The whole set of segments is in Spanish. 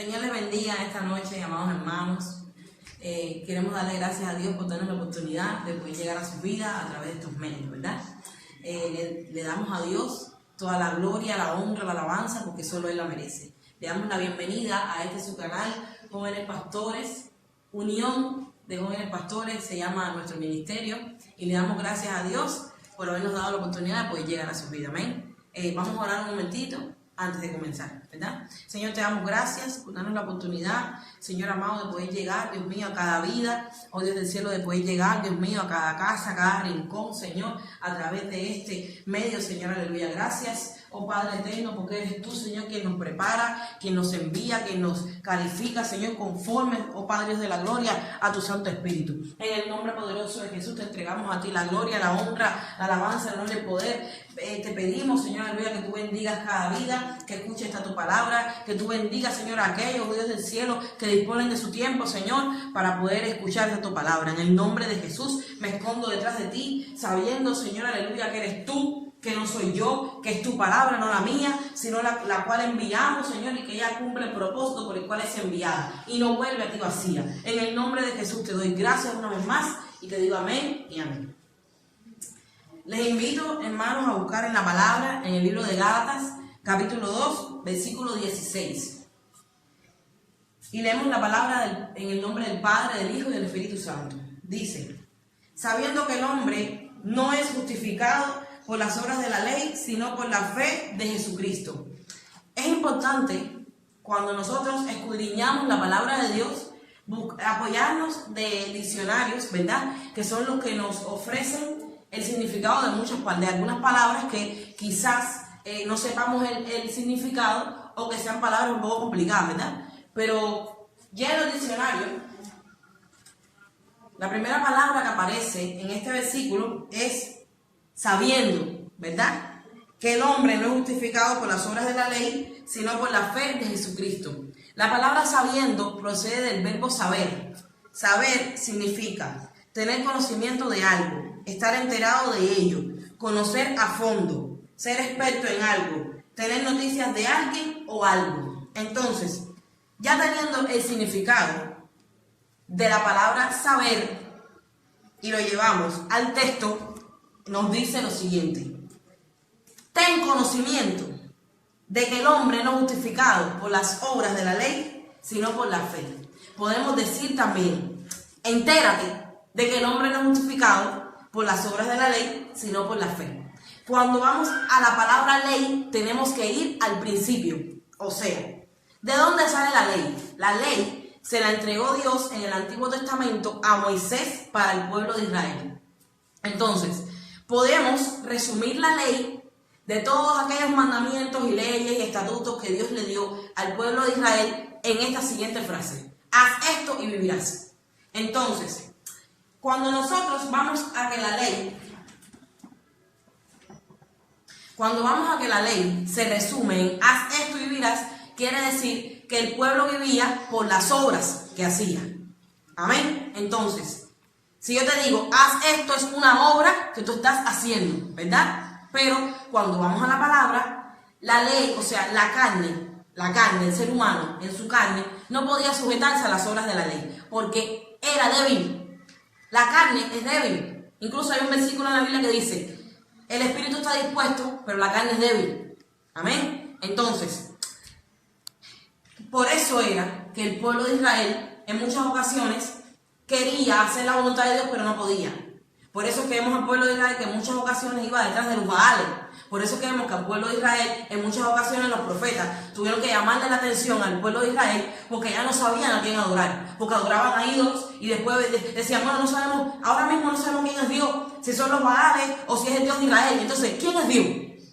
Señor les bendiga esta noche, amados hermanos. Queremos darle gracias a Dios por darnos la oportunidad de poder llegar a su vida a través de estos medios, ¿verdad? Le damos a Dios toda la gloria, la honra, la alabanza, porque solo Él la merece. Le damos la bienvenida a su canal, Jóvenes Pastores, Unión de Jóvenes Pastores, se llama nuestro ministerio, y le damos gracias a Dios por habernos dado la oportunidad de poder llegar a su vida, amén. Vamos a orar un momentito antes de comenzar, ¿verdad? Señor, te damos gracias por darnos la oportunidad, Señor amado, de poder llegar, Dios mío, a cada vida, oh Dios del cielo, de poder llegar, Dios mío, a cada casa, a cada rincón, Señor, a través de este medio, Señor, aleluya, gracias, oh Padre eterno, porque eres tú, Señor, quien nos prepara, quien nos envía, quien nos califica, Señor, conforme, oh Padre Dios de la gloria, a tu Santo Espíritu. En el nombre poderoso de Jesús te entregamos a ti la gloria, la honra, la alabanza, el honor y el poder. Te pedimos, Señor, aleluya, que tú bendigas cada vida, que escuche esta tu palabra, que tú bendigas, Señor, a aquellos, Dios del cielo, que disponen de su tiempo, Señor, para poder escuchar esta tu palabra. En el nombre de Jesús me escondo detrás de ti, sabiendo, Señor, aleluya, que eres tú, que no soy yo, que es tu palabra, no la mía, sino la cual enviamos, Señor, y que ella cumple el propósito por el cual es enviada y no vuelve a ti vacía. En el nombre de Jesús te doy gracias una vez más y te digo amén y amén. Les invito, hermanos, a buscar en la palabra, en el libro de Gálatas, capítulo 2, versículo 16. Y leemos la palabra en el nombre del Padre, del Hijo y del Espíritu Santo. Dice: sabiendo que el hombre no es justificado por las obras de la ley, sino por la fe de Jesucristo. Es importante, cuando nosotros escudriñamos la palabra de Dios, apoyarnos de diccionarios, ¿verdad?, que son los que nos ofrecen el significado de algunas palabras que quizás no sepamos el significado, o que sean palabras un poco complicadas, ¿verdad? Pero ya en los diccionarios, la primera palabra que aparece en este versículo es sabiendo, ¿verdad?, que el hombre no es justificado por las obras de la ley, sino por la fe de Jesucristo. La palabra sabiendo procede del verbo saber. Saber significa tener conocimiento de algo, estar enterado de ello, conocer a fondo, ser experto en algo, tener noticias de alguien o algo. Entonces, ya teniendo el significado de la palabra saber y lo llevamos al texto, nos dice lo siguiente: ten conocimiento de que el hombre no es justificado por las obras de la ley, sino por la fe. Podemos decir también: entérate de que el hombre no es justificado por las obras de la ley, sino por la fe. Cuando vamos a la palabra ley, tenemos que ir al principio. O sea, ¿de dónde sale la ley? La ley se la entregó Dios en el Antiguo Testamento a Moisés para el pueblo de Israel. Entonces, podemos resumir la ley de todos aquellos mandamientos y leyes y estatutos que Dios le dio al pueblo de Israel en esta siguiente frase: haz esto y vivirás. Entonces, cuando nosotros vamos a que la ley se resume en haz esto y vivirás, quiere decir que el pueblo vivía por las obras que hacía. Amén. Entonces, si yo te digo haz esto, es una obra que tú estás haciendo, ¿verdad? Pero cuando vamos a la palabra, la ley, o sea, la carne, el ser humano en su carne, no podía sujetarse a las obras de la ley, porque era débil. La carne es débil. Incluso hay un versículo en la Biblia que dice: el espíritu está dispuesto, pero la carne es débil. Amén. Entonces, por eso era que el pueblo de Israel en muchas ocasiones quería hacer la voluntad de Dios, pero no podía. Por eso es que vemos al pueblo de Israel que en muchas ocasiones iba detrás de los Baales. Por eso es que vemos que al pueblo de Israel, en muchas ocasiones los profetas tuvieron que llamarle la atención al pueblo de Israel, porque ya no sabían a quién adorar, porque adoraban a ídolos y después decían: bueno, no sabemos, ahora mismo no sabemos quién es Dios, si son los Baales o si es el Dios de Israel. Entonces, ¿quién es Dios?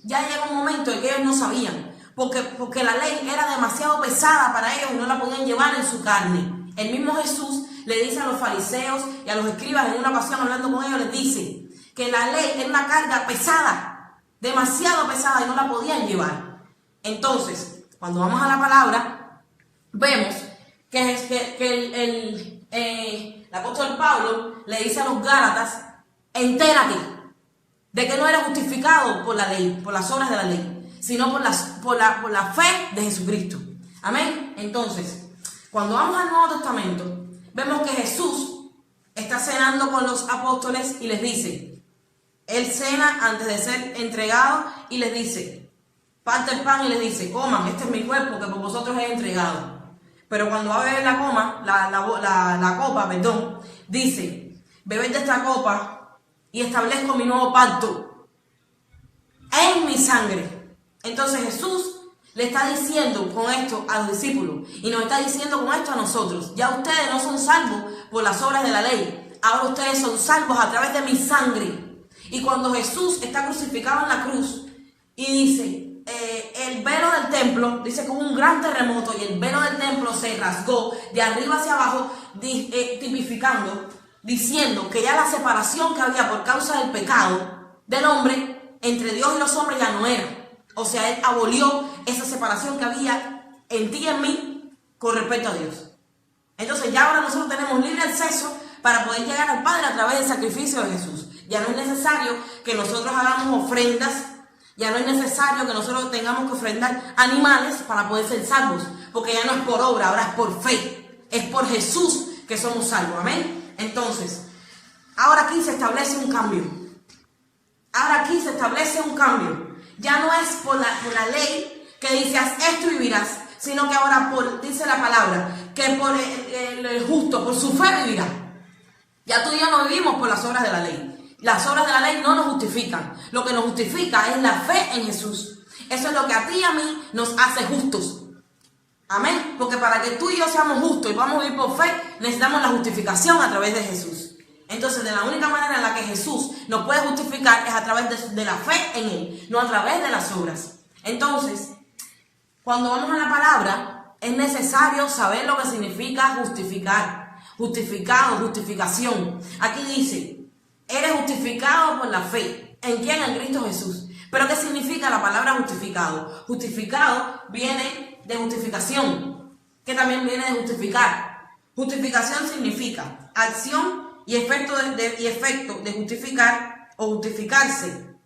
Ya llegó un momento en que ellos no sabían, porque la ley era demasiado pesada para ellos y no la podían llevar en su carne. El mismo Jesús le dice a los fariseos y a los escribas en una ocasión, hablando con ellos, les dice que la ley era una carga pesada, demasiado pesada, y no la podían llevar. Entonces, cuando vamos a la palabra, vemos que el apóstol Pablo le dice a los Gálatas: entérate de que no eres justificado por la ley, por las obras de la ley, sino por la fe de Jesucristo. Amén. Entonces, cuando vamos al Nuevo Testamento, vemos que Jesús está cenando con los apóstoles y les dice, él cena antes de ser entregado y les dice, parte el pan y les dice, coman, este es mi cuerpo que por vosotros he entregado. Pero cuando va a beber la copa, dice, bebed de esta copa y establezco mi nuevo pacto en mi sangre. Entonces Jesús le está diciendo con esto a los discípulos y nos está diciendo con esto a nosotros, ya ustedes no son salvos por las obras de la ley, ahora ustedes son salvos a través de mi sangre. Y cuando Jesús está crucificado en la cruz y dice, el velo del templo, dice que hubo un gran terremoto y el velo del templo se rasgó de arriba hacia abajo, tipificando, diciendo que ya la separación que había por causa del pecado del hombre entre Dios y los hombres ya no era. O sea, él abolió esa separación que había en ti y en mí con respecto a Dios. Entonces ya ahora nosotros tenemos libre acceso para poder llegar al Padre a través del sacrificio de Jesús. Ya no es necesario que nosotros hagamos ofrendas, ya no es necesario que nosotros tengamos que ofrendar animales para poder ser salvos, porque ya no es por obra, ahora es por fe, es por Jesús que somos salvos, amén. Entonces, ahora aquí se establece un cambio, ya no es por la ley que dice haz esto y vivirás, sino que ahora dice la palabra, que por el justo, por su fe vivirá. Ya tú y yo no vivimos por las obras de la ley. Las obras de la ley no nos justifican. Lo que nos justifica es la fe en Jesús. Eso es lo que a ti y a mí nos hace justos. Amén. Porque para que tú y yo seamos justos y podamos vivir por fe, necesitamos la justificación a través de Jesús. Entonces, de la única manera en la que Jesús nos puede justificar es a través de la fe en Él, no a través de las obras. Entonces, cuando vamos a la palabra, es necesario saber lo que significa justificar. Justificado, justificación. Aquí dice, eres justificado por la fe. ¿En quién? En Cristo Jesús. ¿Pero qué significa la palabra justificado? Justificado viene de justificación, que también viene de justificar. Justificación significa acción y efecto de justificar o justificarse.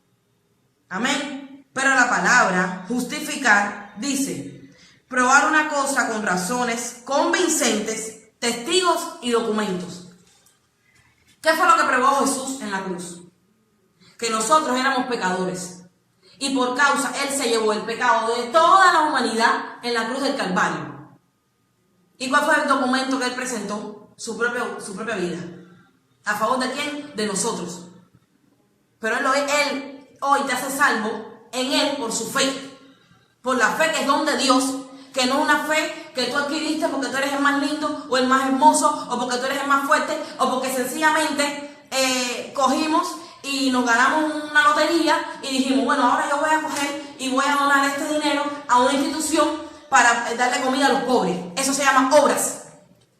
Amén. Pero la palabra justificar dice probar una cosa con razones convincentes, testigos y documentos. ¿Qué fue lo que probó Jesús en la cruz? Que nosotros éramos pecadores. Y por causa, Él se llevó el pecado de toda la humanidad en la cruz del Calvario. ¿Y cuál fue el documento que Él presentó? Su propia vida. ¿A favor de quién? De nosotros. Pero Él hoy te hace salvo en Él por su fe. Por la fe que es don de Dios. Que no es una fe que tú adquiriste porque tú eres el más lindo o el más hermoso o porque tú eres el más fuerte o porque sencillamente cogimos y nos ganamos una lotería y dijimos, bueno, ahora yo voy a coger y voy a donar este dinero a una institución para darle comida a los pobres. Eso se llama obras.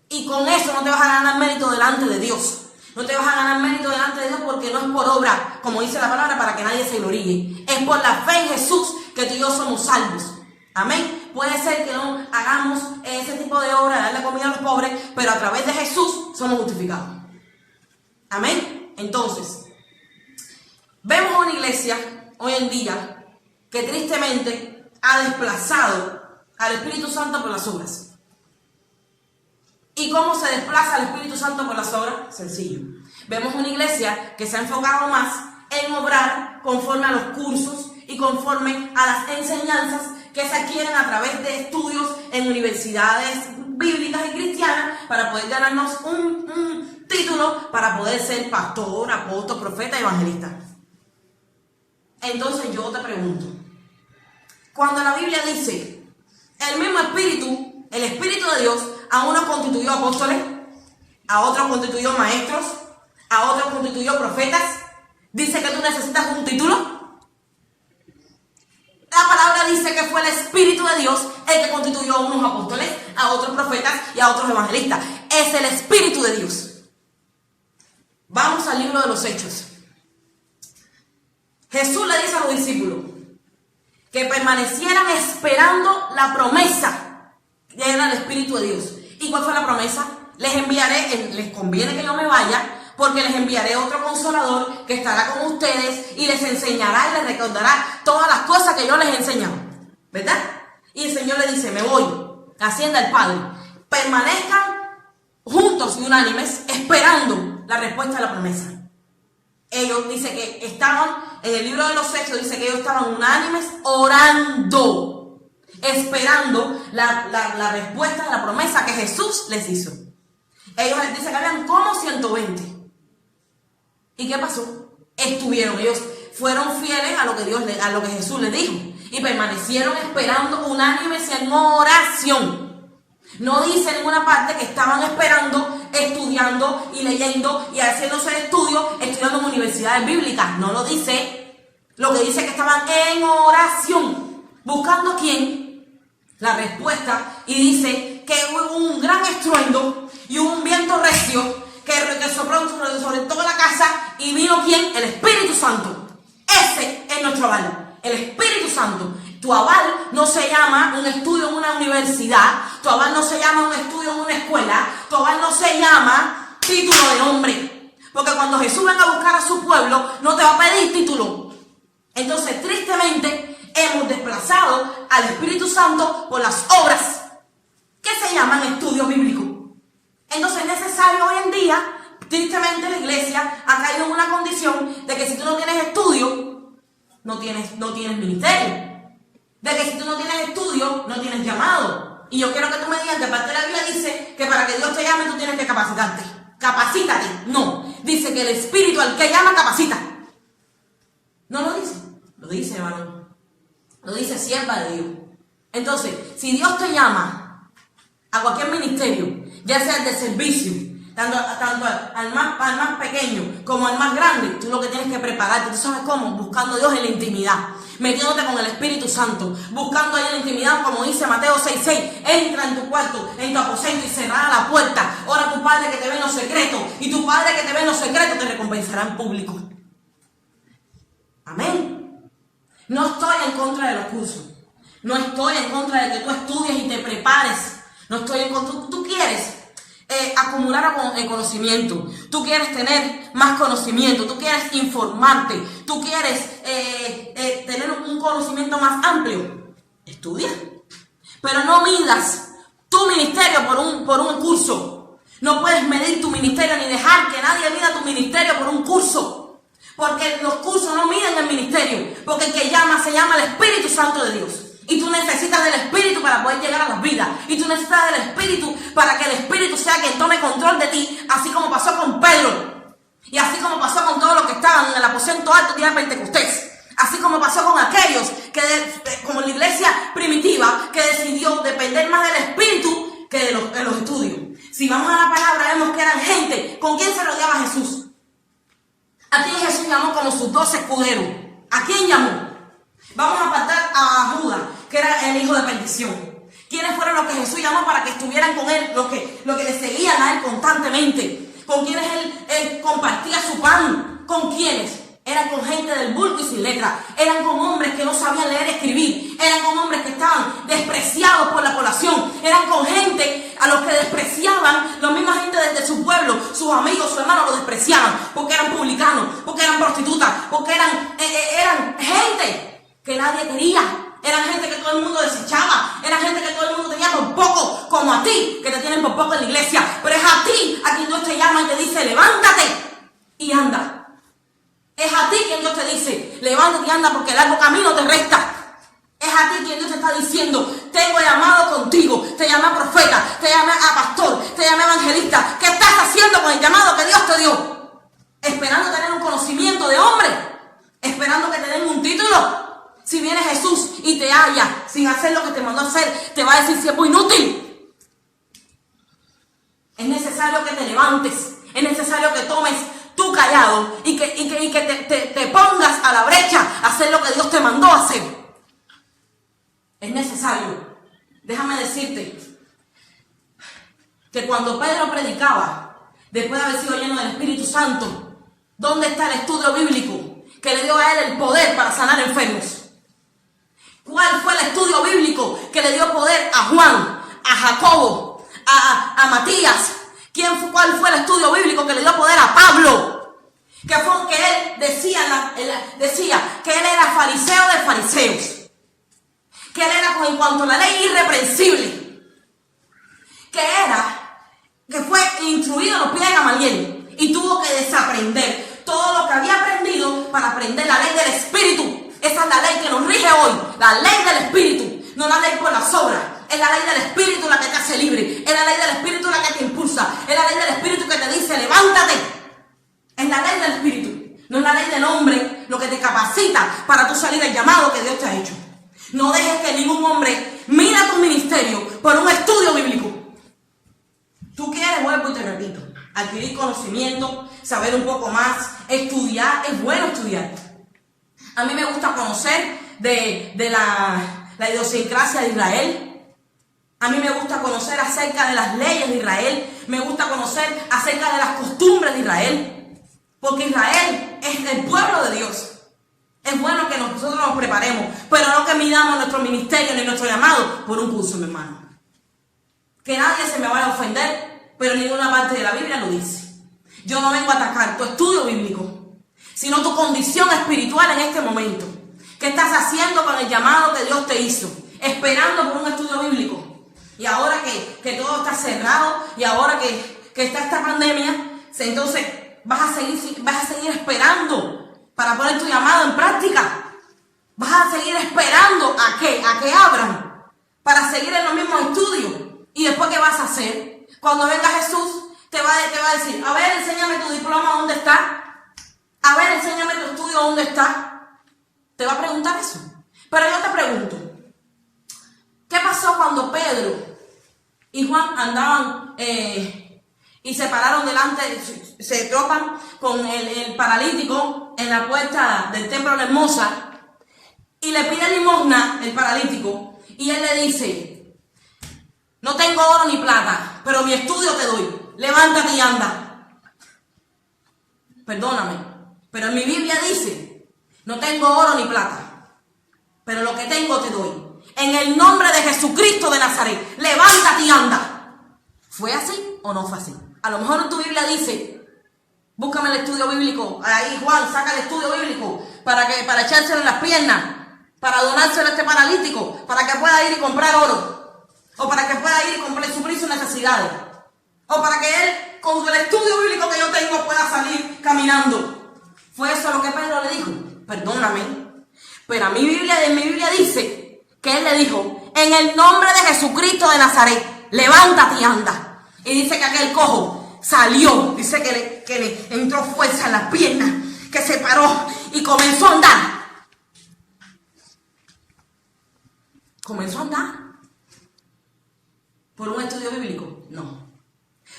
Y con eso no te vas a ganar mérito delante de Dios. No te vas a ganar mérito delante de Dios porque no es por obra, como dice la palabra, para que nadie se gloríe. Es por la fe en Jesús que tú y yo somos salvos. Amén. Puede ser que no hagamos ese tipo de obra, darle comida a los pobres, pero a través de Jesús somos justificados. Amén. Entonces, vemos una iglesia hoy en día que tristemente ha desplazado al Espíritu Santo por las obras. ¿Y cómo se desplaza al Espíritu Santo por las obras? Sencillo. Vemos una iglesia que se ha enfocado más en obrar conforme a los cursos y conforme a las enseñanzas que se adquieren a través de estudios en universidades bíblicas y cristianas para poder ganarnos un título para poder ser pastor, apóstol, profeta, evangelista. Entonces yo te pregunto, cuando la Biblia dice, el mismo Espíritu, el Espíritu de Dios, a unos constituyó apóstoles, a otros constituyó maestros, a otros constituyó profetas, dice que tú necesitas un título. La palabra dice que fue el Espíritu de Dios el que constituyó a unos apóstoles, a otros profetas y a otros evangelistas. Es el Espíritu de Dios. Vamos al libro de los Hechos. Jesús le dice a los discípulos que permanecieran esperando la promesa que era el Espíritu de Dios. ¿Y cuál fue la promesa? Les enviaré, les conviene que yo me vaya, porque les enviaré otro consolador que estará con ustedes y les enseñará y les recordará todas las cosas que yo les he enseñado. ¿Verdad? Y el Señor le dice, me voy, hacienda del Padre, permanezcan juntos y unánimes esperando la respuesta a la promesa. Ellos dice que estaban, en el libro de los Hechos dice que ellos estaban unánimes orando, esperando la respuesta a la promesa que Jesús les hizo. Ellos les dice que habían como 120. ¿Y qué pasó? Ellos fueron fieles a lo que Jesús les dijo y permanecieron esperando unánimes en oración. No dice en ninguna parte que estaban esperando, estudiando y leyendo y haciéndose estudios, estudiando en universidades bíblicas. No lo dice. Lo que dice es que estaban en oración. ¿Buscando quién? La respuesta. Y dice que hubo un gran estruendo y un viento recio que sopló sobre toda la casa. ¿Y vino quién? El Espíritu Santo. Ese es nuestro aval. El Espíritu Santo. Tu aval no se llama un estudio en una universidad, tu aval no se llama un estudio en una escuela, tu aval no se llama título de hombre. Porque cuando Jesús venga a buscar a su pueblo, no te va a pedir título. Entonces, tristemente, hemos desplazado al Espíritu Santo por las obras que se llaman estudios bíblicos. Entonces, es necesario hoy en día, tristemente, la iglesia ha caído en una condición de que si tú no tienes estudio, no tienes ministerio. De que si tú no tienes estudio, no tienes llamado. Y yo quiero que tú me digas que parte de la Biblia dice que para que Dios te llame tú tienes que capacitarte. Capacítate. No. Dice que el Espíritu al que llama capacita. No lo dice. Lo dice, hermano. Lo dice sierva de Dios. Entonces, si Dios te llama a cualquier ministerio, ya sea el de servicio, tanto al más pequeño como al más grande, tú lo que tienes que prepararte. ¿Tú sabes cómo? Buscando a Dios en la intimidad. Metiéndote con el Espíritu Santo, buscando ahí en la intimidad, como dice Mateo 6:6, entra en tu cuarto, en tu aposento y cerrada la puerta, ora a tu Padre que te ve en los secretos, y tu Padre que te ve en los secretos te recompensará en público. Amén. No estoy en contra de los cursos, no estoy en contra de que tú estudies y te prepares, no estoy en contra, tú quieres acumular conocimiento, tú quieres tener más conocimiento, tú quieres informarte, tú quieres tener un conocimiento más amplio, estudia, pero no midas tu ministerio por un curso. No puedes medir tu ministerio ni dejar que nadie mida tu ministerio por un curso, porque los cursos no miden el ministerio, porque el que llama se llama el Espíritu Santo de Dios. Y tú necesitas del Espíritu para poder llegar a las vidas. Y tú necesitas del Espíritu para que el Espíritu sea quien tome control de ti. Así como pasó con Pedro. Y así como pasó con todos los que estaban en el aposento alto el día de Pentecostés. Así como pasó con aquellos como la iglesia primitiva, que decidió depender más del Espíritu que de los estudios. Si vamos a la palabra, vemos que eran gente. ¿Con quién se rodeaba Jesús? ¿A quién Jesús llamó como sus 12 escuderos? ¿A quién llamó? Vamos a apartar a Judas, que era el hijo de perdición. ¿Quiénes fueron los que Jesús llamó para que estuvieran con él? Los que le seguían a él constantemente. ¿Con quienes él compartía su pan? ¿Con quiénes? Eran con gente del bulto y sin letra. Eran con hombres que no sabían leer y escribir. Eran con hombres que estaban despreciados por la población. Eran con gente a los que despreciaban, la misma gente desde su pueblo, sus amigos, sus hermanos los despreciaban. Porque eran publicanos, porque eran prostitutas, porque eran gente que nadie quería. Eran gente que todo el mundo desechaba. Eran gente que todo el mundo tenía por poco, como a ti, que te tienen por poco en la iglesia. Pero es a ti a quien Dios te llama y te dice, levántate y anda. Es a ti quien Dios te dice, levántate y anda, porque el largo camino te resta. Es a ti quien Dios te está diciendo, tengo llamado contigo, te llamé a profeta, te llamé a pastor, te llamé a evangelista. ¿Qué estás haciendo con el llamado que Dios te dio? Esperando tener un conocimiento de hombre, esperando que te den un título. Si viene Jesús y te halla sin hacer lo que te mandó a hacer, te va a decir siervo inútil. Es necesario que te levantes, es necesario que tomes tu callado y que te pongas a la brecha a hacer lo que Dios te mandó a hacer. Es necesario. Déjame decirte que cuando Pedro predicaba, después de haber sido lleno del Espíritu Santo, ¿dónde está el estudio bíblico que le dio a él el poder para sanar enfermos? ¿Cuál fue el estudio bíblico que le dio poder a Juan, a Jacobo, a Matías? ¿Cuál fue el estudio bíblico que le dio poder a Pablo? Que fue que él decía que él era fariseo de fariseos. Que él era, en cuanto a la ley, irreprensible. que fue instruido a los pies de Gamaliel y tuvo que desaprender todo lo que había aprendido para aprender la ley del Espíritu. Esa es la ley que nos rige hoy, la ley del Espíritu, no la ley por las obras. Es la ley del Espíritu la que te hace libre, es la ley del Espíritu la que te impulsa, es la ley del Espíritu que te dice levántate. Es la ley del Espíritu, no es la ley del hombre lo que te capacita para tú salir del llamado que Dios te ha hecho. No dejes que ningún hombre mire tu ministerio por un estudio bíblico. Tú quieres, vuelvo y te repito, adquirir conocimiento, saber un poco más, estudiar, es bueno estudiar. A mí me gusta conocer de la idiosincrasia de Israel. A mí me gusta conocer acerca de las leyes de Israel. Me gusta conocer acerca de las costumbres de Israel. Porque Israel es el pueblo de Dios. Es bueno que nosotros nos preparemos, pero no que midamos nuestro ministerio ni nuestro llamado por un curso, mi hermano. Que nadie se me vaya a ofender, pero ninguna parte de la Biblia lo dice. Yo no vengo a atacar tu estudio bíblico, sino tu condición espiritual en este momento. ¿Qué estás haciendo con el llamado que Dios te hizo? Esperando por un estudio bíblico. Y ahora que todo está cerrado, y ahora que está esta pandemia, entonces vas a seguir esperando para poner tu llamado en práctica. Vas a seguir esperando a que abran, para seguir en los mismos estudios. Y después, ¿qué vas a hacer? Cuando venga Jesús, te va a decir, a ver, enséñame tu diploma, ¿dónde está? A ver, enséñame tu estudio, ¿dónde está? Te va a preguntar eso. Pero yo te pregunto, ¿qué pasó cuando Pedro y Juan andaban y se pararon delante, se tropan con el paralítico en la puerta del templo de Hermosa y le pide limosna el paralítico y él le dice, no tengo oro ni plata, pero mi estudio te doy, levántate y anda. Perdóname, pero en mi Biblia dice, no tengo oro ni plata, pero lo que tengo te doy. En el nombre de Jesucristo de Nazaret, levántate y anda. ¿Fue así o no fue así? A lo mejor en tu Biblia dice, búscame el estudio bíblico. Ahí Juan, saca el estudio bíblico para echárselo en las piernas, para donárselo a este paralítico, para que pueda ir y comprar oro, o para que pueda ir y suplir sus necesidades, o para que él, con el estudio bíblico que yo tengo, pueda salir caminando. ¿Fue eso lo que Pedro le dijo? Perdóname, pero en mi Biblia dice que él le dijo, en el nombre de Jesucristo de Nazaret, levántate y anda. Y dice que aquel cojo salió, dice que le entró fuerza en las piernas, que se paró y comenzó a andar. ¿Comenzó a andar? ¿Por un estudio bíblico? No.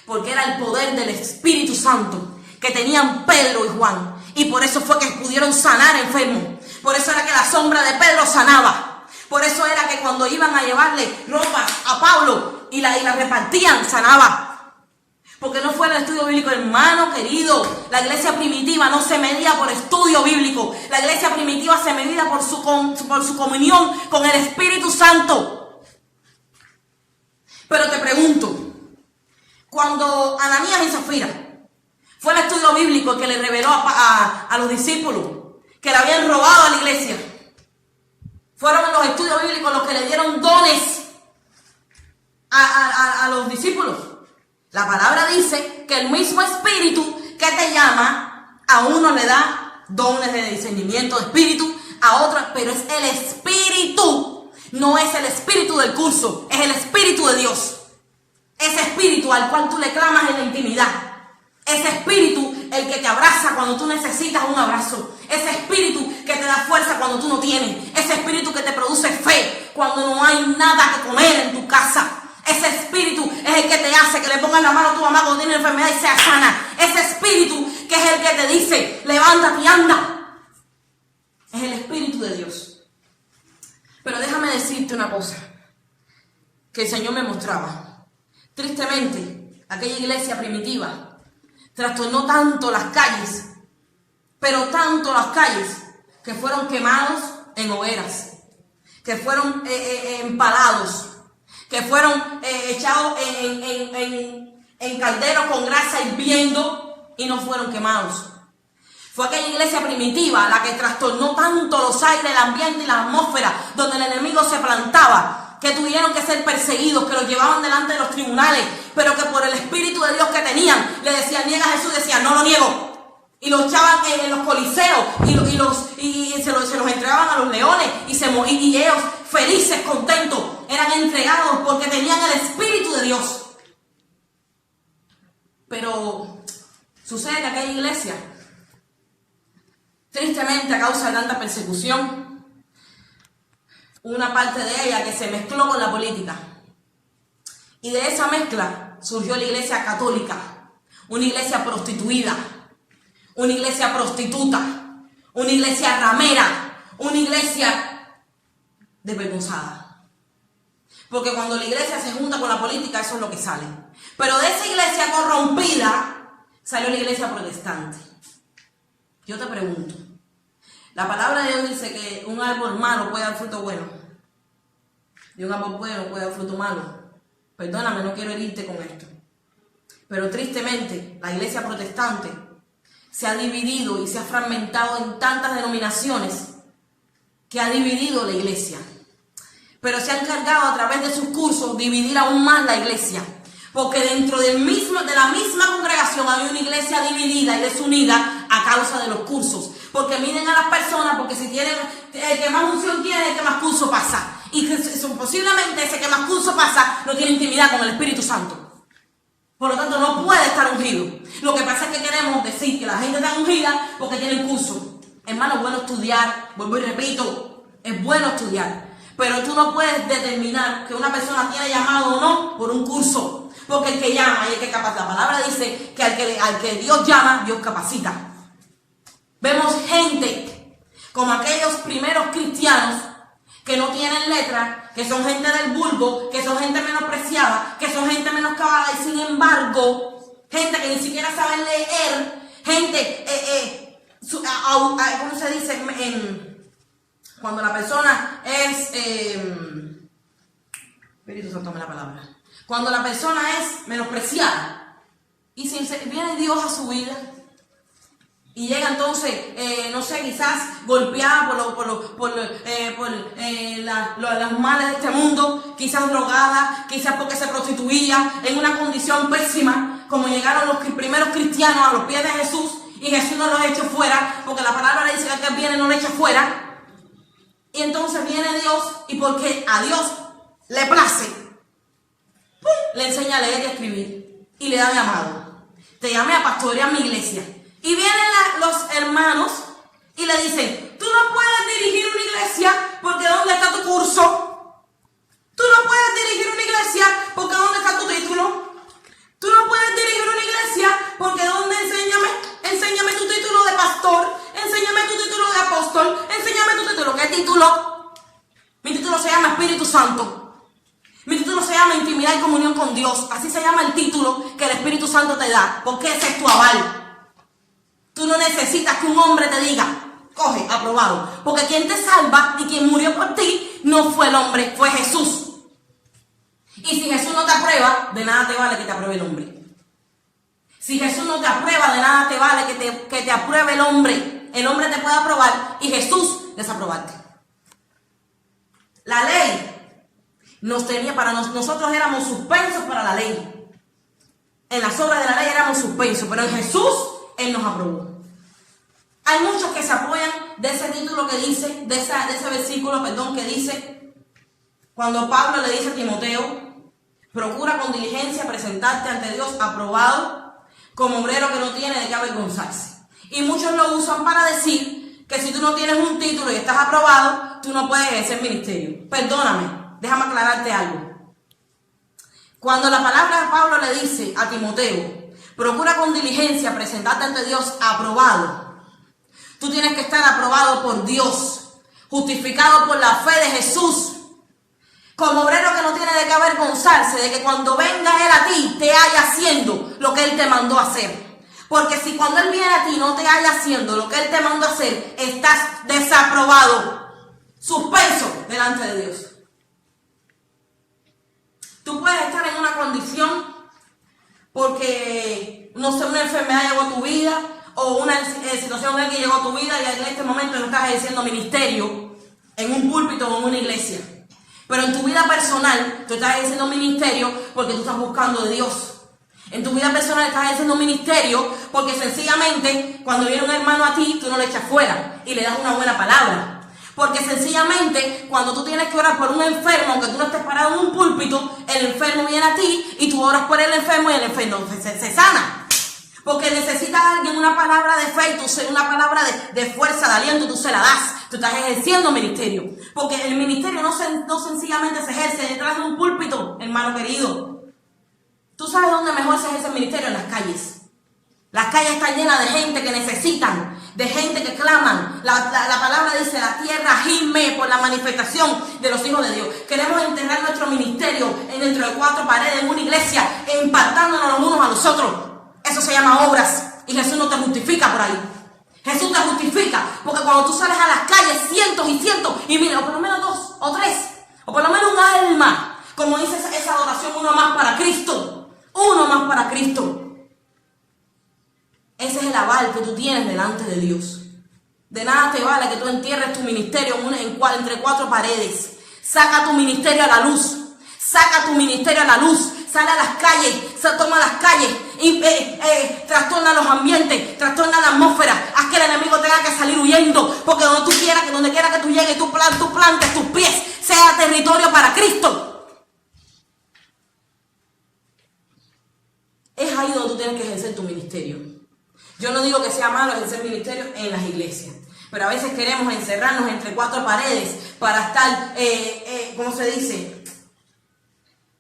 Porque era el poder del Espíritu Santo que tenían Pedro y Juan. Y por eso fue que pudieron sanar enfermos. Por eso era que la sombra de Pedro sanaba. Por eso era que cuando iban a llevarle ropa a Pablo y la repartían, sanaba. Porque no fue el estudio bíblico, hermano querido. La iglesia primitiva no se medía por estudio bíblico. La iglesia primitiva se medía por su comunión con el Espíritu Santo. Pero te pregunto, cuando Ananías y Zafira fue el estudio bíblico que le reveló a los discípulos que le habían robado a la iglesia, fueron los estudios bíblicos los que le dieron dones a los discípulos. La palabra dice que el mismo Espíritu que te llama, a uno le da dones de discernimiento de espíritu, a otros, pero es el Espíritu, no es el espíritu del curso, es el Espíritu de Dios. Ese Espíritu al cual tú le clamas en la intimidad. Ese Espíritu, el que te abraza cuando tú necesitas un abrazo. Ese Espíritu que te da fuerza cuando tú no tienes. Ese Espíritu que te produce fe cuando no hay nada que comer en tu casa. Ese Espíritu es el que te hace que le pongas la mano a tu mamá cuando tiene enfermedad y sea sana. Ese Espíritu que es el que te dice, levántate y anda. Es el Espíritu de Dios. Pero déjame decirte una cosa que el Señor me mostraba. Tristemente, aquella iglesia primitiva trastornó tanto las calles, pero tanto las calles, que fueron quemados en hogueras, que fueron empalados, que fueron echados en calderos con grasa hirviendo y no fueron quemados. Fue aquella iglesia primitiva la que trastornó tanto los aires, el ambiente y la atmósfera donde el enemigo se plantaba, que tuvieron que ser perseguidos, que los llevaban delante de los tribunales, pero que por el Espíritu de Dios que tenían, le decían, niega a Jesús, decían, no lo niego. Y los echaban en los coliseos y se los entregaban a los leones y ellos felices, contentos, eran entregados porque tenían el Espíritu de Dios. Pero sucede que aquella iglesia, tristemente a causa de tanta persecución, una parte de ella que se mezcló con la política. Y de esa mezcla surgió la iglesia católica, una iglesia prostituida, una iglesia prostituta, una iglesia ramera, una iglesia desvergonzada. Porque cuando la iglesia se junta con la política, eso es lo que sale. Pero de esa iglesia corrompida salió la iglesia protestante. Yo te pregunto, la palabra de Dios dice que un árbol malo puede dar fruto bueno y un árbol bueno puede dar fruto malo. Perdóname, no quiero herirte con esto. Pero tristemente, la iglesia protestante se ha dividido y se ha fragmentado en tantas denominaciones que ha dividido la iglesia. Pero se ha encargado a través de sus cursos dividir aún más la iglesia. Porque dentro de la misma congregación hay una iglesia dividida y desunida a causa de los cursos. Porque miren a las personas, porque si tienen, el que más unción tiene, el que más curso pasa. Y que posiblemente ese que más curso pasa no tiene intimidad con el Espíritu Santo. Por lo tanto, no puede estar ungido. Lo que pasa es que queremos decir que la gente está ungida porque tienen curso. Hermano, es bueno estudiar, vuelvo y repito, es bueno estudiar. Pero tú no puedes determinar que una persona tiene llamado o no por un curso. Porque el que llama y el que capacita. La palabra dice que al que Dios llama, Dios capacita. Vemos gente como aquellos primeros cristianos que no tienen letra, que son gente del vulgo, que son gente menospreciada, que son gente menoscabada y sin embargo, gente que ni siquiera sabe leer, gente, ¿cómo se dice? Cuando la persona es, Espíritu Santo, tome la palabra. Cuando la persona es menospreciada y viene Dios a su vida y llega entonces, no sé, quizás golpeada por las males de este mundo, quizás drogada, quizás porque se prostituía, en una condición pésima, como llegaron los primeros cristianos a los pies de Jesús y Jesús no los echó fuera, porque la palabra le dice que el que viene no lo echa fuera. Y entonces viene Dios y porque a Dios le place, le enseña a leer y a escribir y le da llamado. Te llamé a pastorear mi iglesia. Y vienen los hermanos y le dicen, tú no puedes dirigir una iglesia porque ¿dónde está tu curso? Tú no puedes dirigir una iglesia porque ¿dónde está tu título? Tú no puedes dirigir una iglesia porque ¿dónde? Enséñame tu título de pastor, enséñame tu título de apóstol, enséñame tu título. ¿Qué título? Mi título se llama Espíritu Santo. Mi título se llama Intimidad y Comunión con Dios. Así se llama el título que el Espíritu Santo te da, porque ese es tu aval. Tú no necesitas que un hombre te diga, coge, aprobado. Porque quien te salva y quien murió por ti no fue el hombre, fue Jesús. Y si Jesús no te aprueba, de nada te vale que te apruebe el hombre. Si Jesús no te aprueba, de nada te vale que te apruebe el hombre. El hombre te puede aprobar y Jesús desaprobarte. La ley nos tenía nosotros éramos suspensos para la ley. En las obras de la ley éramos suspensos, pero en Jesús Él nos aprobó. Hay muchos que se apoyan de ese título que dice, de ese versículo, que dice, cuando Pablo le dice a Timoteo, procura con diligencia presentarte ante Dios aprobado, como obrero que no tiene de qué avergonzarse. Y muchos lo usan para decir que si tú no tienes un título y estás aprobado, tú no puedes ejercer ministerio. Perdóname. Déjame aclararte algo. Cuando la palabra de Pablo le dice a Timoteo, procura con diligencia presentarte ante Dios aprobado. Tú tienes que estar aprobado por Dios, justificado por la fe de Jesús, como obrero que no tiene de qué avergonzarse, de que cuando venga Él a ti te haya haciendo lo que Él te mandó a hacer. Porque si cuando Él viene a ti no te haya haciendo lo que Él te mandó a hacer, estás desaprobado, suspenso delante de Dios. Tú puedes estar en una condición porque, no sé, una enfermedad llegó a tu vida o una situación que llegó a tu vida y en este momento no estás ejerciendo ministerio en un púlpito o en una iglesia. Pero en tu vida personal, tú estás haciendo ministerio porque tú estás buscando de Dios. En tu vida personal estás haciendo ministerio porque sencillamente cuando viene un hermano a ti, tú no le echas fuera y le das una buena palabra. Porque sencillamente cuando tú tienes que orar por un enfermo, aunque tú no estés parado en un púlpito, el enfermo viene a ti y tú oras por el enfermo y el enfermo se sana. Porque necesita alguien una palabra de fe y tú una palabra de fuerza, de aliento, tú se la das. Tú estás ejerciendo ministerio. Porque el ministerio no sencillamente se ejerce detrás de un púlpito, hermano querido. ¿Tú sabes dónde mejor se ejerce el ministerio? En las calles. Las calles están llenas de gente que necesitan, de gente que claman. La palabra dice, la tierra gime por la manifestación de los hijos de Dios. Queremos enterrar nuestro ministerio dentro de 4 paredes en una iglesia, impactándonos los unos a los otros. Eso se llama obras. Y Jesús no te justifica por ahí. Jesús te justifica porque cuando tú sales a las calles, cientos y cientos, y mira, o por lo menos 2 o 3, o por lo menos un alma, como dice esa adoración, uno más para Cristo. Uno más para Cristo. Ese es el aval que tú tienes delante de Dios. De nada te vale que tú entierres tu ministerio entre 4 paredes. Saca tu ministerio a la luz. Saca tu ministerio a la luz. Sale a las calles. Toma las calles. Trastorna los ambientes. Trastorna la atmósfera. Haz que el enemigo tenga que salir huyendo. Porque donde quiera que tú llegues, tú plantes tus pies, sea territorio para Cristo. Es ahí donde tú tienes que ejercer tu ministerio. Yo no digo que sea malo ejercer ministerio en las iglesias, pero a veces queremos encerrarnos entre 4 paredes para estar, ¿cómo se dice?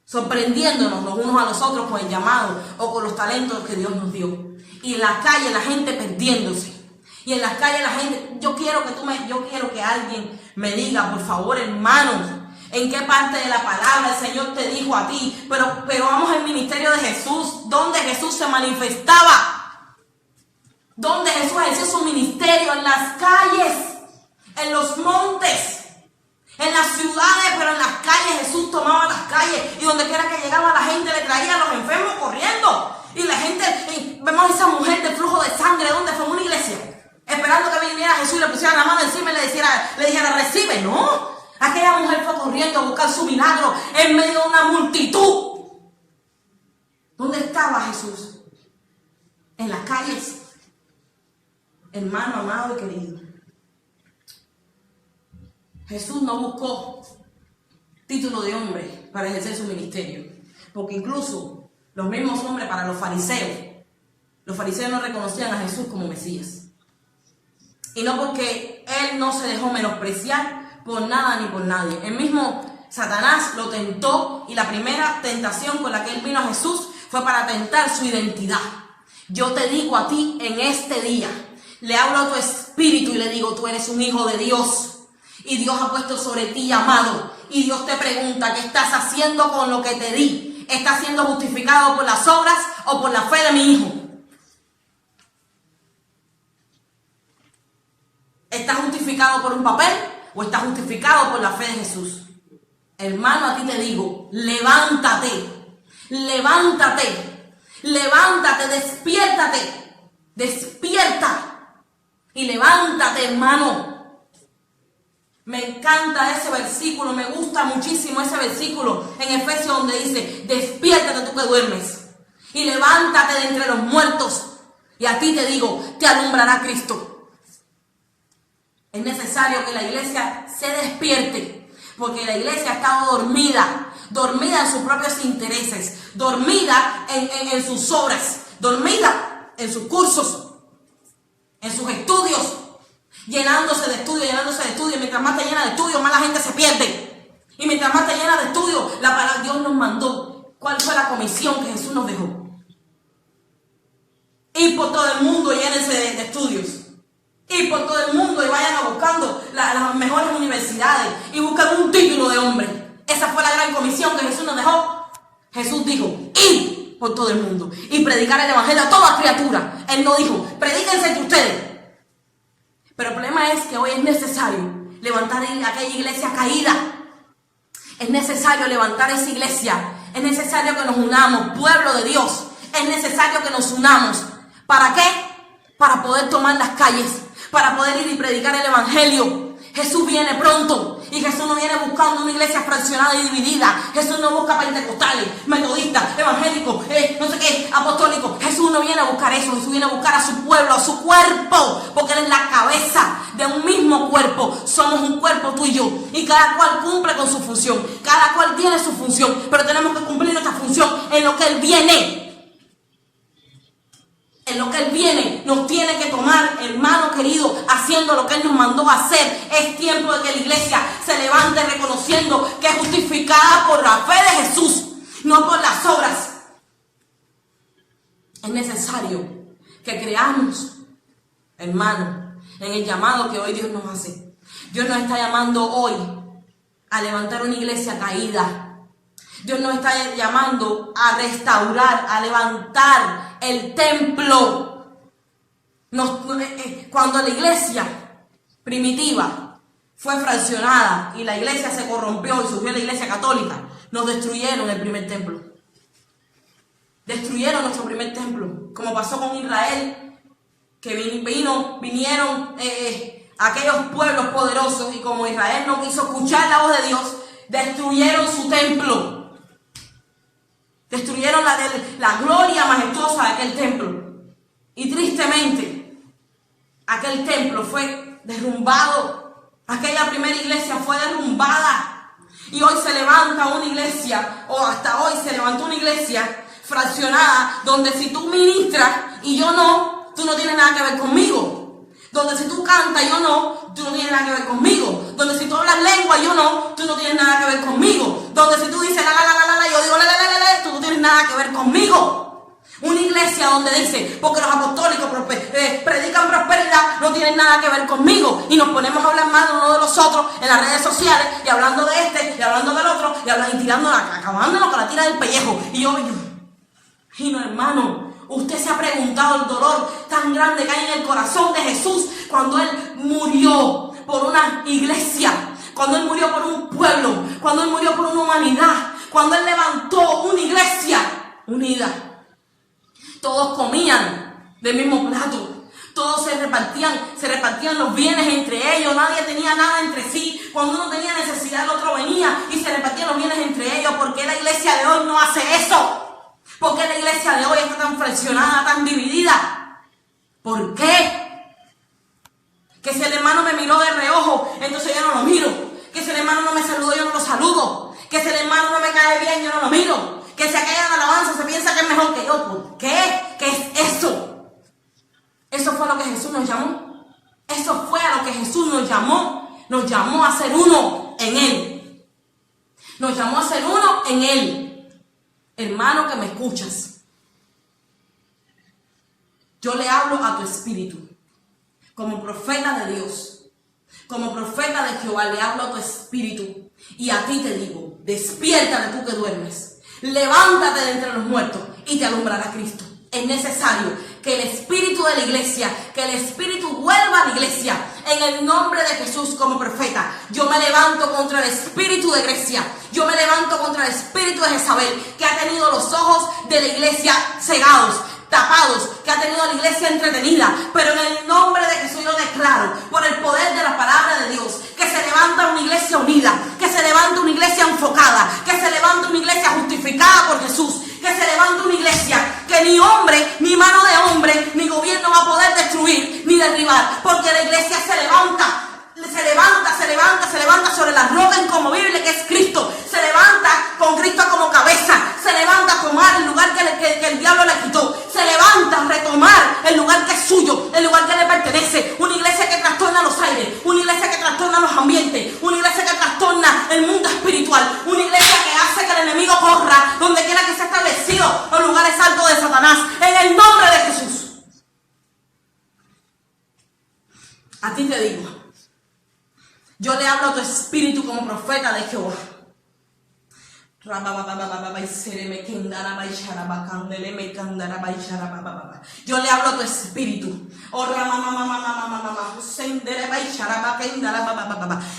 Sorprendiéndonos los unos a los otros con el llamado o con los talentos que Dios nos dio. Y en la calle la gente perdiéndose. Y en las calles la gente, yo quiero que alguien me diga, por favor, hermanos, ¿en qué parte de la palabra el Señor te dijo a ti? Pero vamos al ministerio de Jesús, donde Jesús se manifestaba. Donde Jesús ejerció su ministerio, en las calles, en los montes, en las ciudades, pero en las calles Jesús tomaba las calles. Y donde quiera que llegaba la gente le traía a los enfermos corriendo. Y la gente, vemos a esa mujer de flujo de sangre, ¿dónde fue? En una iglesia. Esperando que viniera Jesús y le pusiera la mano encima y le dijera, recibe, ¿no? Aquella mujer fue corriendo a buscar su milagro en medio de una multitud. ¿Dónde estaba Jesús? En las calles. Hermano amado y querido. Jesús no buscó título de hombre para ejercer su ministerio. Porque incluso los mismos hombres para los fariseos no reconocían a Jesús como Mesías. Y no porque Él no se dejó menospreciar por nada ni por nadie. El mismo Satanás lo tentó y la primera tentación con la que Él vino a Jesús fue para tentar su identidad. Yo te digo a ti en este día, le hablo a tu espíritu y le digo, tú eres un hijo de Dios. Y Dios ha puesto sobre ti llamado. Y Dios te pregunta, ¿qué estás haciendo con lo que te di? ¿Estás siendo justificado por las obras o por la fe de mi hijo? ¿Estás justificado por un papel o estás justificado por la fe de Jesús? Hermano, a ti te digo, levántate, despierta y levántate, hermano. Me encanta ese versículo, me gusta muchísimo ese versículo en Efesios donde dice, despiértate tú que duermes y levántate de entre los muertos y a ti te digo, te alumbrará Cristo. Es necesario que la iglesia se despierte, porque la iglesia ha estado dormida en sus propios intereses, dormida en sus obras, dormida en sus cursos, en sus estudios, llenándose de estudio, y mientras más te llena de estudio, más la gente se pierde. Y mientras más te llena de estudio, la palabra Dios nos mandó. ¿Cuál fue la comisión que Jesús nos dejó? Ir por todo el mundo, llénense de estudios. Ir por todo el mundo y vayan a buscando las mejores universidades y buscan un título de hombre. Esa fue la gran comisión que Jesús nos dejó. Jesús dijo, ir por todo el mundo y predicar el evangelio a toda criatura. Él no dijo, predíquense entre ustedes. Pero el problema es que hoy es necesario levantar aquella iglesia caída. Es necesario levantar esa iglesia. Es necesario que nos unamos, pueblo de Dios. Es necesario que nos unamos. ¿Para qué? Para poder tomar las calles, para poder ir y predicar el evangelio. Jesús viene pronto Y Jesús no viene buscando una iglesia fraccionada y dividida. Jesús no busca pentecostales, metodistas, evangélicos, no sé qué, apostólicos. Jesús no viene a buscar eso. Jesús viene a buscar a su pueblo, a su cuerpo. Porque Él es la cabeza de un mismo cuerpo. Somos un cuerpo tú y yo. Y cada cual cumple con su función. Cada cual tiene su función. Pero tenemos que cumplir nuestra función en lo que Él viene. En lo que Él viene, nos tiene que tomar, hermano querido, haciendo lo que Él nos mandó a hacer. Es tiempo de que la iglesia se levante reconociendo que es justificada por la fe de Jesús, no por las obras. Es necesario que creamos, hermano, en el llamado que hoy Dios nos hace. Dios nos está llamando hoy a levantar una iglesia caída. Dios nos está llamando a restaurar, a levantar el templo. Cuando la iglesia primitiva fue fraccionada y la iglesia se corrompió y surgió la iglesia católica, nos destruyeron el primer templo. Destruyeron nuestro primer templo, como pasó con Israel, que vinieron aquellos pueblos poderosos y como Israel no quiso escuchar la voz de Dios, destruyeron su templo. Destruyeron la gloria majestuosa de aquel templo. Y tristemente, aquel templo fue derrumbado. Aquella primera iglesia fue derrumbada. Y hoy se levanta una iglesia, o hasta hoy se levantó una iglesia fraccionada, donde si tú ministras y yo no, tú no tienes nada que ver conmigo. Donde si tú cantas y yo no, tú no tienes nada que ver conmigo. Donde si tú hablas lengua y yo no, tú no tienes nada que ver conmigo. Donde si tú dices la, yo digo la, tú no tienes nada que ver conmigo. Una iglesia donde dice, porque los apostólicos predican prosperidad, no tienen nada que ver conmigo. Y nos ponemos a hablar mal uno de los otros en las redes sociales, y hablando de este, y hablando del otro, y tirando acabándonos con la tira del pellejo. Y yo, no, hermano. Usted se ha preguntado el dolor tan grande que hay en el corazón de Jesús cuando Él murió por una iglesia, cuando Él murió por un pueblo, cuando Él murió por una humanidad, cuando Él levantó una iglesia unida. Todos comían del mismo plato, todos se repartían los bienes entre ellos, nadie tenía nada entre sí. Cuando uno tenía necesidad, el otro venía y se repartían los bienes entre ellos. ¿Por qué la iglesia de hoy no hace eso? ¿Por qué la iglesia de hoy está tan fraccionada, tan dividida? ¿Por qué? Que si el hermano me miró de reojo, entonces yo no lo miro. Que si el hermano no me saludó, yo no lo saludo. Que si el hermano no me cae bien, yo no lo miro. Que si aquella alabanza se piensa que es mejor que yo. ¿Por qué? ¿Qué es eso? Eso fue lo que Jesús nos llamó. Eso fue a lo que Jesús nos llamó. Nos llamó a ser uno en Él. Nos llamó a ser uno en Él. Hermano que me escuchas, yo le hablo a tu espíritu, como profeta de Dios, como profeta de Jehová, le hablo a tu espíritu, y a ti te digo, despiértate tú que duermes, levántate de entre los muertos, y te alumbrará Cristo. Es necesario que el espíritu de la iglesia, que el espíritu vuelva a la iglesia, en el nombre de Jesús como profeta. Yo me levanto contra el espíritu de Grecia, yo me levanto contra el espíritu de Jezabel, que ha tenido los ojos de la iglesia cegados, tapados, que ha tenido la iglesia entretenida. Pero en el nombre de Jesús yo declaro, por el poder de la palabra de Dios, que se levanta una iglesia unida, que se levanta una iglesia enfocada, que se levanta una iglesia justificada por Jesús, que se levanta una iglesia que ni hombre, ni mano de hombre, ni gobierno va a poder destruir ni derribar, porque la iglesia se levanta sobre la roca inconmovible que es Cristo, se levanta con Cristo como cabeza, se levanta a tomar el lugar que el diablo le quitó, se levanta a retomar el lugar que es suyo, el lugar que le pertenece. Una iglesia que trastorna los aires, una iglesia que trastorna los ambientes, una iglesia que trastorna el mundo espiritual, una iglesia que hace que el enemigo corra donde quiera que sea establecido los lugares altos de Satanás, en el nombre de Jesús. A ti te digo, yo le hablo a tu espíritu como profeta de Jehová. Yo le hablo a tu espíritu.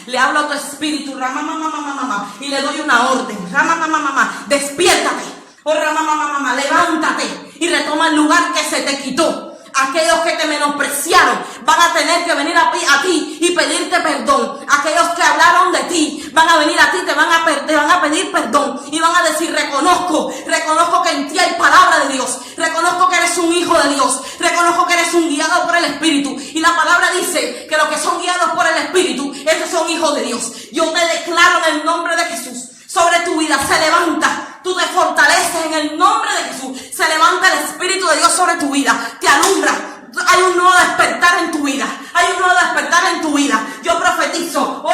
Le hablo a tu espíritu y le doy una orden. Despiértate. Levántate y retoma el lugar que se te quitó. Aquellos que te menospreciaron van a tener que venir a ti y pedirte perdón. Aquellos que hablaron de ti van a venir a ti, te van a pedir perdón y van a decir: reconozco que en ti hay palabra de Dios, reconozco que eres un hijo de Dios, reconozco que eres un guiado por el Espíritu. Y la palabra dice que los que son guiados por el Espíritu, esos son hijos de Dios. Yo te declaro en el nombre de Jesús, sobre tu vida se levanta, tú te fortaleces en el nombre de Jesús, se levanta el Espíritu de Dios sobre tu vida, te alumbra. Hay un nuevo despertar en tu vida, hay un nuevo despertar en tu vida. Yo profetizo,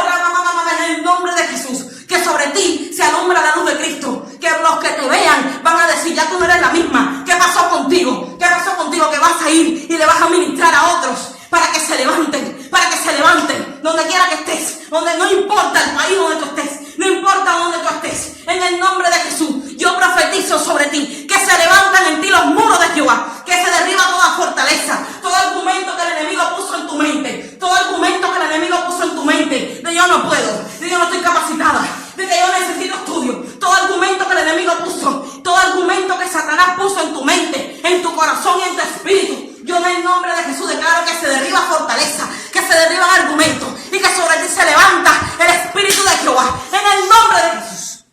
en el nombre de Jesús, que sobre ti se alumbra la luz de Cristo, que los que te vean van a decir: ya tú no eres la misma. ¿Qué pasó contigo? ¿Qué pasó contigo? Que vas a ir y le vas a ministrar a otros para que se levanten, donde quiera que estés, donde no importa el país donde tú estés, no importa donde tú estés, en el nombre de Jesús, yo profetizo sobre ti, que se levantan en ti los muros de Jehová, que se derriba toda fortaleza, todo argumento que el enemigo puso en tu mente, todo argumento que el enemigo puso en tu mente, de yo no puedo, de yo no estoy capacitada, de que yo necesito estudio, todo argumento que el enemigo puso, todo argumento que Satanás puso en tu mente, en tu corazón y en tu espíritu, yo en el nombre de Jesús declaro que se derriba fortaleza, que se derriban argumentos y que sobre ti se levanta el Espíritu de Jehová, en el nombre de Jesús.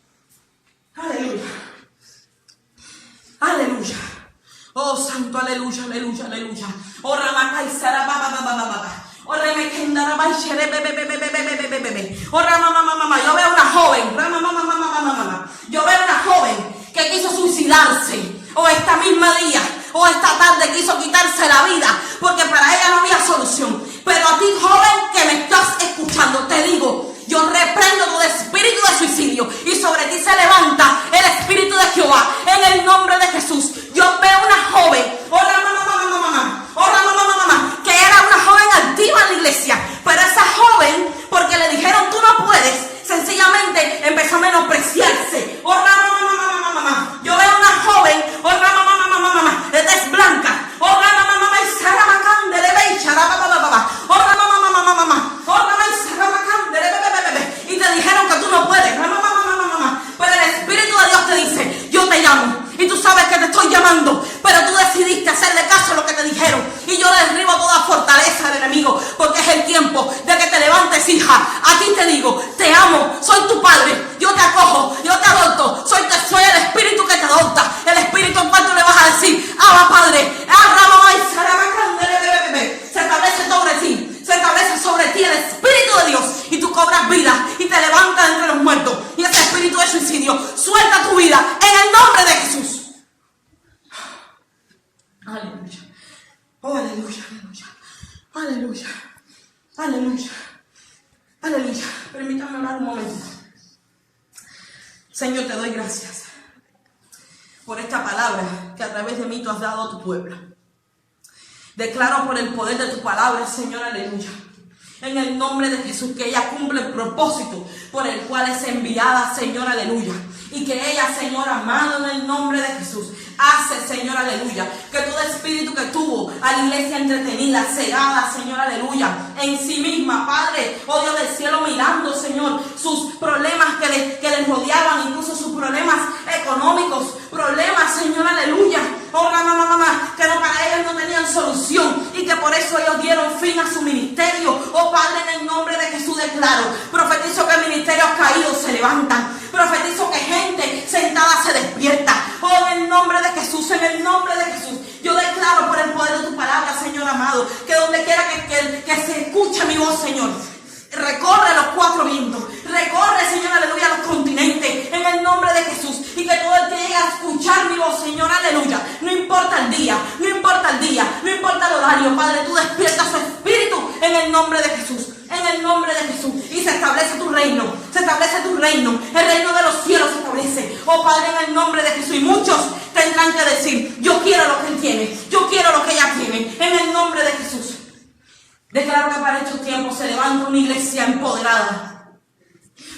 Aleluya. Aleluya. Oh santo, aleluya, aleluya, aleluya. Oh ramacay sarababa. Oh remekendara baishere bebe. Oh ramamamamama. Yo veo una joven, yo veo una joven que quiso suicidarse, o esta misma día, o esta tarde quiso quitarse la vida, porque para ella no había solución. Pero a ti, joven, que me estás escuchando, te digo: yo reprendo todo espíritu de suicidio y sobre ti se levanta el Espíritu de Jehová, en el nombre de Jesús. Yo veo una joven, que era una joven altiva en la iglesia, pero esa joven, porque le dijeron: tú no puedes, sencillamente empezó a menospreciarse. Yo veo una joven, de tez blanca, y te dijeron que tú no puedes, pero el Espíritu de Dios te dice: yo te llamo, y tú sabes que te estoy llamando, pero tú decidiste hacerle caso a lo que te dijeron, y yo derribo toda fortaleza del enemigo, porque es el tiempo de que te levantes, hija. A ti te digo: te amo, soy tu padre, yo te acojo, yo te adopto, soy el Espíritu que te adopta, el Espíritu en cuanto le vas a decir: Abba Padre, se establece sobre ti el Espíritu de Dios, y tú cobras vida y te levantas entre los muertos, y ese espíritu de suicidio suelta tu vida en el nombre de Jesús. Aleluya. Oh, aleluya, aleluya, aleluya, aleluya, aleluya. Permítame hablar un momento. Señor, te doy gracias por esta palabra que a través de mí tú has dado a tu pueblo. Declaro por el poder de tu palabra, Señor, aleluya, en el nombre de Jesús, que ella cumple el propósito por el cual es enviada, Señor, aleluya. Y que ella, Señor amado, en el nombre de Jesús, hace, Señor, aleluya, que todo espíritu que tuvo a la iglesia entretenida, cegada, Señor, aleluya, en sí misma, Padre, oh Dios del cielo, mirando, Señor, sus problemas que les rodeaban, incluso sus problemas económicos, problemas, Señor, aleluya, oh mamá, que no, para ellos no tenían solución, y que por eso ellos dieron fin a su ministerio. Oh Padre, en el nombre de Jesús declaro, profetizo que ministerios caídos se levantan, profetizo que gente sentada se despierta. Oh, en el nombre de Jesús, en el nombre de Jesús, yo declaro por el poder de tu palabra, Señor amado, que donde quiera que se escuche mi voz, Señor, recorre los cuatro vientos, recorre, Señor, aleluya, los continentes, en el nombre de Jesús, y que todo el que llegue a escuchar mi voz, Señor, aleluya, no importa el día, no importa el horario, Padre, tú despiertas su espíritu en el nombre de Jesús, en el nombre de Jesús, y se establece tu reino, el reino de los cielos se establece, oh Padre, en el nombre de Jesús. Y muchos tendrán que decir: yo quiero lo que él tiene, yo quiero lo que ella tiene, en el nombre de Jesús. Declaro que para estos tiempos se levanta una iglesia empoderada,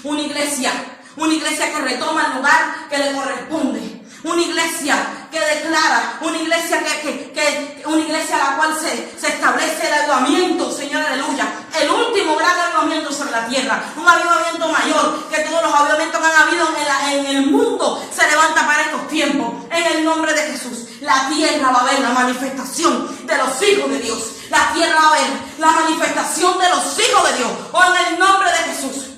una iglesia que retoma el lugar que le corresponde, una iglesia que declara, una iglesia a la cual se establece el avivamiento, Señor, aleluya, el último gran avivamiento sobre la tierra, un avivamiento mayor que todos los avivamientos que han habido en el mundo, se levanta para estos tiempos, en el nombre de Jesús. La tierra va a ver la manifestación de los hijos de Dios, la tierra va a ver la manifestación de los hijos de Dios. O en el nombre de Jesús.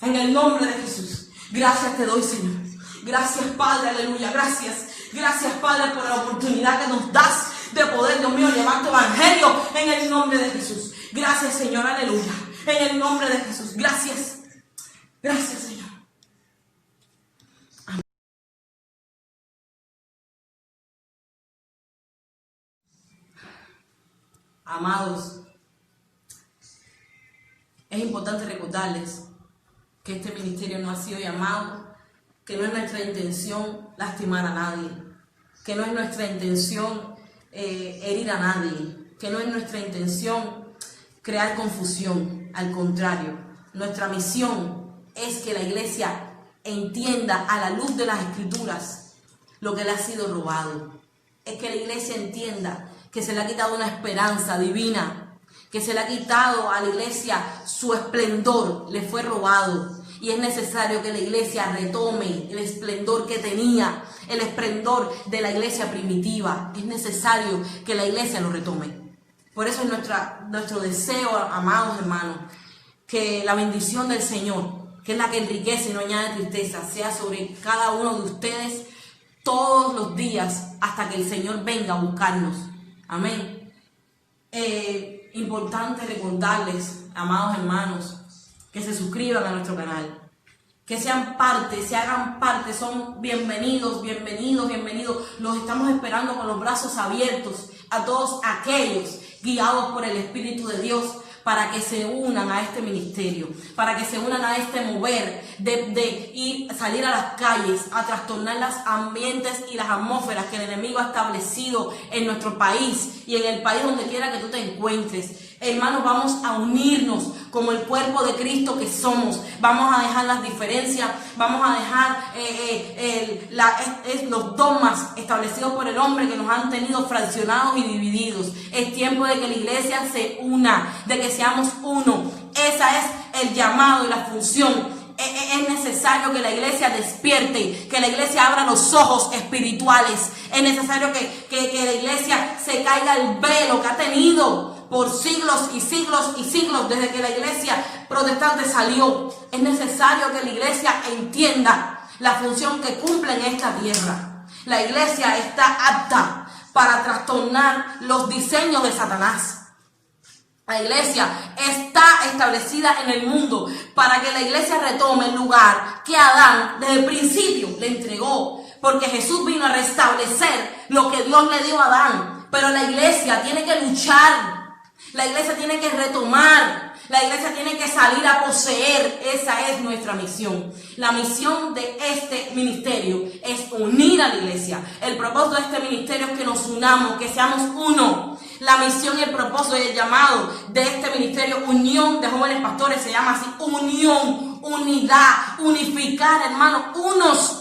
En el nombre de Jesús. Gracias te doy, Señor. Gracias, Padre, aleluya. Gracias. Gracias, Padre, por la oportunidad que nos das de poder, Dios mío, llevar tu evangelio en el nombre de Jesús. Gracias, Señor, aleluya. En el nombre de Jesús. Gracias. Gracias, Señor. Amén. Amados, es importante recordarles que este ministerio no ha sido llamado, que no es nuestra intención lastimar a nadie, que no es nuestra intención herir a nadie, que no es nuestra intención crear confusión. Al contrario, nuestra misión es que la iglesia entienda a la luz de las Escrituras lo que le ha sido robado. Es que la iglesia entienda que se le ha quitado una esperanza divina, que se le ha quitado a la iglesia su esplendor, le fue robado. Y es necesario que la iglesia retome el esplendor que tenía, el esplendor de la iglesia primitiva. Es necesario que la iglesia lo retome. Por eso es nuestro deseo, amados hermanos, que la bendición del Señor, que es la que enriquece y no añade tristeza, sea sobre cada uno de ustedes todos los días hasta que el Señor venga a buscarnos. Amén. Importante recordarles, amados hermanos, que se suscriban a nuestro canal, que sean parte, se hagan parte, son bienvenidos, bienvenidos, bienvenidos. Los estamos esperando con los brazos abiertos a todos aquellos guiados por el Espíritu de Dios para que se unan a este ministerio, para que se unan a este mover de ir, salir a las calles, a trastornar los ambientes y las atmósferas que el enemigo ha establecido en nuestro país y en el país donde quiera que tú te encuentres. Hermanos, vamos a unirnos como el cuerpo de Cristo que somos. Vamos a dejar las diferencias, vamos a dejar los dogmas establecidos por el hombre que nos han tenido fraccionados y divididos. Es tiempo de que la iglesia se una, de que seamos uno. Esa es el llamado y la función. Es necesario que la iglesia despierte, que la iglesia abra los ojos espirituales. Es necesario que la iglesia se caiga el velo que ha tenido por siglos y siglos y siglos desde que la iglesia protestante salió. Es necesario que la iglesia entienda la función que cumple en esta tierra. La iglesia está apta para trastornar los diseños de Satanás. La iglesia está establecida en el mundo para que la iglesia retome el lugar que Adán desde el principio le entregó. Porque Jesús vino a restablecer lo que Dios le dio a Adán. Pero la iglesia tiene que luchar. La iglesia tiene que retomar. La iglesia tiene que salir a poseer. Esa es nuestra misión. La misión de este ministerio es unir a la iglesia. El propósito de este ministerio es que nos unamos, que seamos uno. La misión y el propósito y el llamado de este ministerio, Unión de Jóvenes Pastores, se llama así: unión, unidad, unificar, hermanos, unos.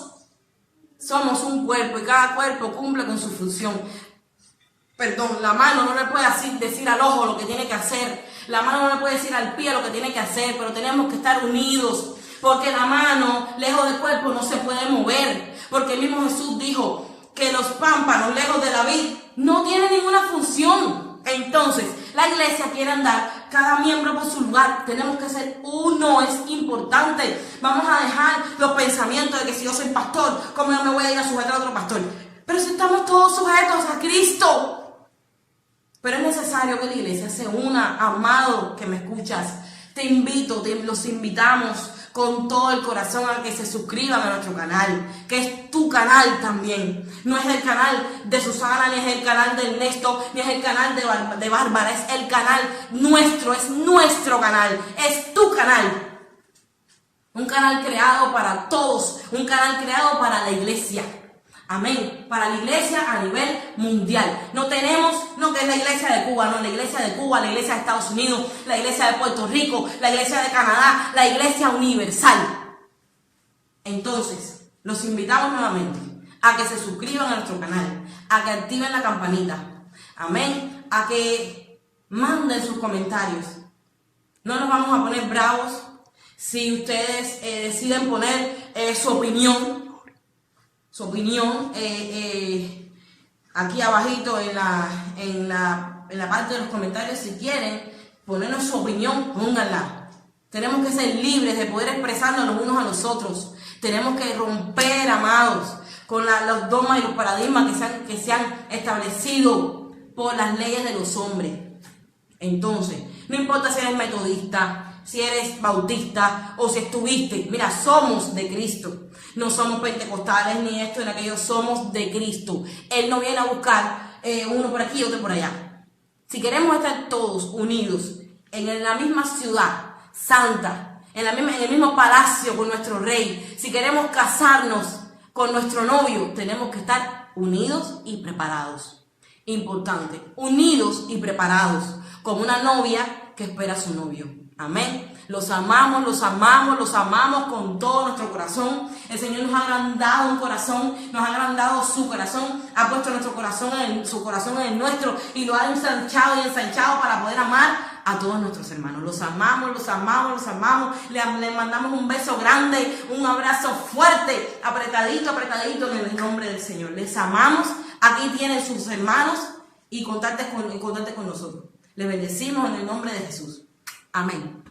Somos un cuerpo y cada cuerpo cumple con su función. Perdón, la mano no le puede decir al ojo lo que tiene que hacer. La mano no le puede decir al pie lo que tiene que hacer, pero tenemos que estar unidos. Porque la mano, lejos del cuerpo, no se puede mover. Porque el mismo Jesús dijo que los pámpanos, lejos de la vid, no tienen ninguna función. Entonces, la iglesia quiere andar cada miembro por su lugar. Tenemos que ser uno, es importante. Vamos a dejar los pensamientos de que si yo soy pastor, ¿cómo yo me voy a ir a sujetar a otro pastor? Pero si estamos todos sujetos a Cristo. Pero es necesario que la iglesia se una, amado que me escuchas. Te invito, los invitamos con todo el corazón a que se suscriban a nuestro canal, que es tu canal también. No es el canal de Susana, ni es el canal de Ernesto, ni es el canal de Bárbara, es el canal nuestro, es nuestro canal, es tu canal. Un canal creado para todos, un canal creado para la iglesia. Amén. Para la iglesia a nivel mundial. No tenemos, no que es la iglesia de Cuba, no, la iglesia de Cuba, la iglesia de Estados Unidos, la iglesia de Puerto Rico, la iglesia de Canadá, la iglesia universal. Entonces, los invitamos nuevamente a que se suscriban a nuestro canal, a que activen la campanita. Amén. A que manden sus comentarios. No nos vamos a poner bravos si ustedes deciden poner su opinión. Su opinión aquí abajito en la parte de los comentarios, si quieren, ponernos su opinión, pónganla. Tenemos que ser libres de poder expresarnos los unos a los otros. Tenemos que romper, amados, con los dogmas y los paradigmas que se han establecido por las leyes de los hombres. Entonces, no importa si eres metodista, si eres bautista o si estuviste, mira, somos de Cristo. No somos pentecostales ni esto ni aquello, somos de Cristo. Él no viene a buscar uno por aquí y otro por allá. Si queremos estar todos unidos en la misma ciudad santa, en el mismo palacio con nuestro rey, si queremos casarnos con nuestro novio, tenemos que estar unidos y preparados. Importante, unidos y preparados, como una novia que espera a su novio. Amén. Los amamos, los amamos, los amamos con todo nuestro corazón. El Señor nos ha agrandado un corazón, nos ha agrandado su corazón, ha puesto nuestro corazón su corazón en el nuestro y lo ha ensanchado y ensanchado para poder amar a todos nuestros hermanos. Los amamos, los amamos, los amamos. Le mandamos un beso grande, un abrazo fuerte, apretadito, apretadito en el nombre del Señor. Les amamos. Aquí tienen sus hermanos y contacten con nosotros. Les bendecimos en el nombre de Jesús. Amén.